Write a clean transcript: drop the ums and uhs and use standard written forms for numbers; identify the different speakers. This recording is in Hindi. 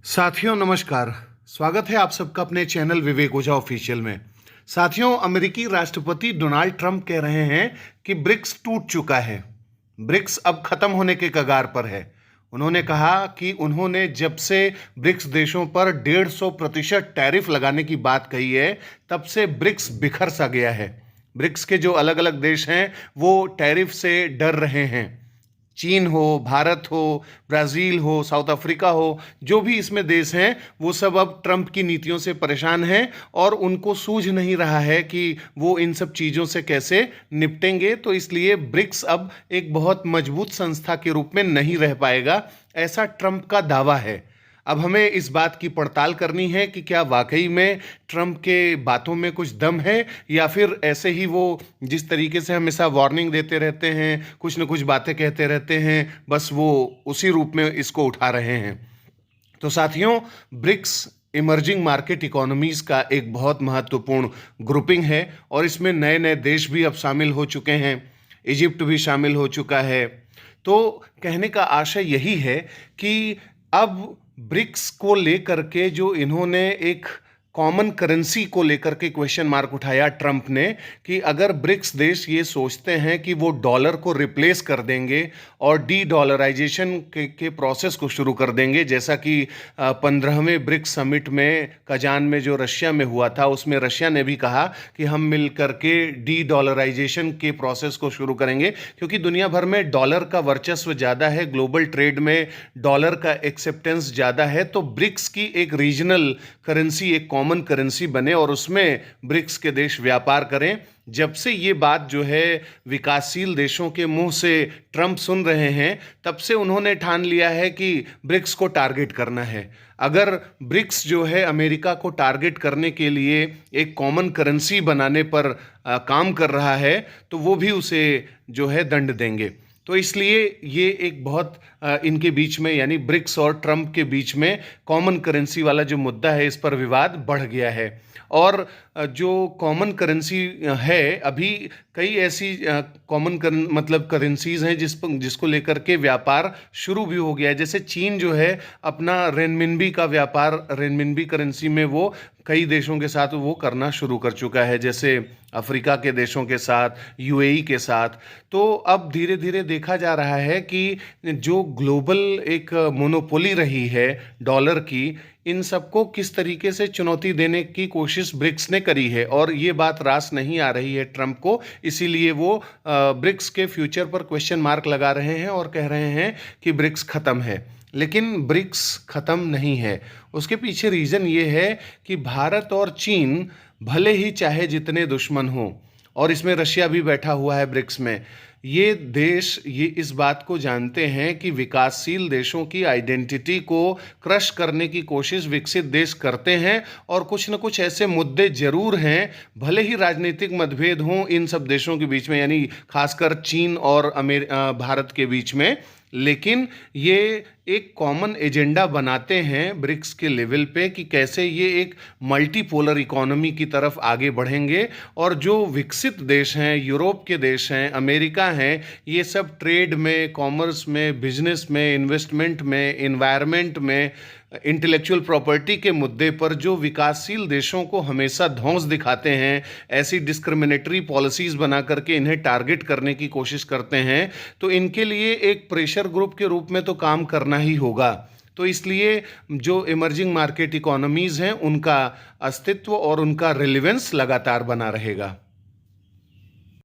Speaker 1: साथियों नमस्कार। स्वागत है आप सबका अपने चैनल विवेक ओझा ऑफिशियल में। साथियों, अमेरिकी राष्ट्रपति डोनाल्ड ट्रंप कह रहे हैं कि ब्रिक्स टूट चुका है, ब्रिक्स अब खत्म होने के कगार पर है। उन्होंने कहा कि उन्होंने जब से ब्रिक्स देशों पर 150% टैरिफ लगाने की बात कही है, तब से ब्रिक्स बिखर सा गया है। ब्रिक्स के जो अलग अलग देश हैं वो टैरिफ से डर रहे हैं। चीन हो, भारत हो, ब्राज़ील हो, साउथ अफ्रीका हो, जो भी इसमें देश हैं वो सब अब ट्रंप की नीतियों से परेशान हैं और उनको सूझ नहीं रहा है कि वो इन सब चीज़ों से कैसे निपटेंगे। तो इसलिए ब्रिक्स अब एक बहुत मजबूत संस्था के रूप में नहीं रह पाएगा, ऐसा ट्रंप का दावा है। अब हमें इस बात की पड़ताल करनी है कि क्या वाकई में ट्रंप के बातों में कुछ दम है, या फिर ऐसे ही वो जिस तरीके से हमेशा वार्निंग देते रहते हैं, कुछ न कुछ बातें कहते रहते हैं, बस वो उसी रूप में इसको उठा रहे हैं। तो साथियों, ब्रिक्स इमर्जिंग मार्केट इकोनॉमीज़ का एक बहुत महत्वपूर्ण ग्रुपिंग है और इसमें नए नए देश भी अब शामिल हो चुके हैं। इजिप्ट भी शामिल हो चुका है। तो कहने का आशय यही है कि अब ब्रिक्स को लेकर के जो इन्होंने एक कॉमन करेंसी को लेकर के क्वेश्चन मार्क उठाया ट्रंप ने, कि अगर ब्रिक्स देश ये सोचते हैं कि वो डॉलर को रिप्लेस कर देंगे और डी डॉलराइजेशन के प्रोसेस को शुरू कर देंगे, जैसा कि 15वें ब्रिक्स समिट में कजान में जो रशिया में हुआ था, उसमें रशिया ने भी कहा कि हम मिल करके डी डॉलराइजेशन के प्रोसेस को शुरू करेंगे, क्योंकि दुनिया भर में डॉलर का वर्चस्व ज़्यादा है, ग्लोबल ट्रेड में डॉलर का एक्सेप्टेंस ज़्यादा है। तो ब्रिक्स की एक रीजनल करेंसी, एक कॉमन करेंसी बने और उसमें ब्रिक्स के देश व्यापार करें। जब से ये बात जो है विकासशील देशों के मुंह से ट्रंप सुन रहे हैं, तब से उन्होंने ठान लिया है कि ब्रिक्स को टारगेट करना है। अगर ब्रिक्स जो है अमेरिका को टारगेट करने के लिए एक कॉमन करेंसी बनाने पर काम कर रहा है, तो वो भी उसे जो है दंड देंगे। तो इसलिए ये एक बहुत इनके बीच में, यानी ब्रिक्स और ट्रंप के बीच में कॉमन करेंसी वाला जो मुद्दा है, इस पर विवाद बढ़ गया है। और जो कॉमन करेंसी है, अभी कई ऐसी कॉमन मतलब करेंसीज हैं जिसको लेकर के व्यापार शुरू भी हो गया है। जैसे चीन जो है अपना रेनमिनबी का व्यापार, रेनमिनबी करेंसी में वो कई देशों के साथ वो करना शुरू कर चुका है, जैसे अफ्रीका के देशों के साथ, यूएई के साथ। तो अब धीरे धीरे देखा जा रहा है कि जो ग्लोबल एक मोनोपोली रही है डॉलर की, इन सबको किस तरीके से चुनौती देने की कोशिश ब्रिक्स ने करी है, और ये बात रास नहीं आ रही है ट्रंप को। इसीलिए वो ब्रिक्स के फ्यूचर पर क्वेश्चन मार्क लगा रहे हैं और कह रहे हैं कि ब्रिक्स ख़त्म है। लेकिन ब्रिक्स ख़त्म नहीं है। उसके पीछे रीज़न ये है कि भारत और चीन भले ही चाहे जितने दुश्मन हों, और इसमें रशिया भी बैठा हुआ है ब्रिक्स में, ये देश ये इस बात को जानते हैं कि विकासशील देशों की आइडेंटिटी को क्रश करने की कोशिश विकसित देश करते हैं, और कुछ न कुछ ऐसे मुद्दे जरूर हैं, भले ही राजनीतिक मतभेद हों इन सब देशों के बीच में, यानी खासकर चीन और भारत के बीच में, लेकिन ये एक कॉमन एजेंडा बनाते हैं ब्रिक्स के लेवल पे कि कैसे ये एक मल्टीपोलर इकोनॉमी की तरफ आगे बढ़ेंगे। और जो विकसित देश हैं, यूरोप के देश हैं, अमेरिका हैं, ये सब ट्रेड में, कॉमर्स में, बिजनेस में, इन्वेस्टमेंट में, इन्वायरमेंट में, इंटेलेक्चुअल प्रॉपर्टी के मुद्दे पर जो विकासशील देशों को हमेशा धौंस दिखाते हैं, ऐसी डिस्क्रिमिनेटरी पॉलिसीज़ बना करके इन्हें टारगेट करने की कोशिश करते हैं, तो इनके लिए एक प्रेशर ग्रुप के रूप में तो काम करना ही होगा। तो इसलिए जो इमर्जिंग मार्केट इकोनॉमीज़ हैं, उनका अस्तित्व और उनका रिलेवेंस लगातार बना रहेगा।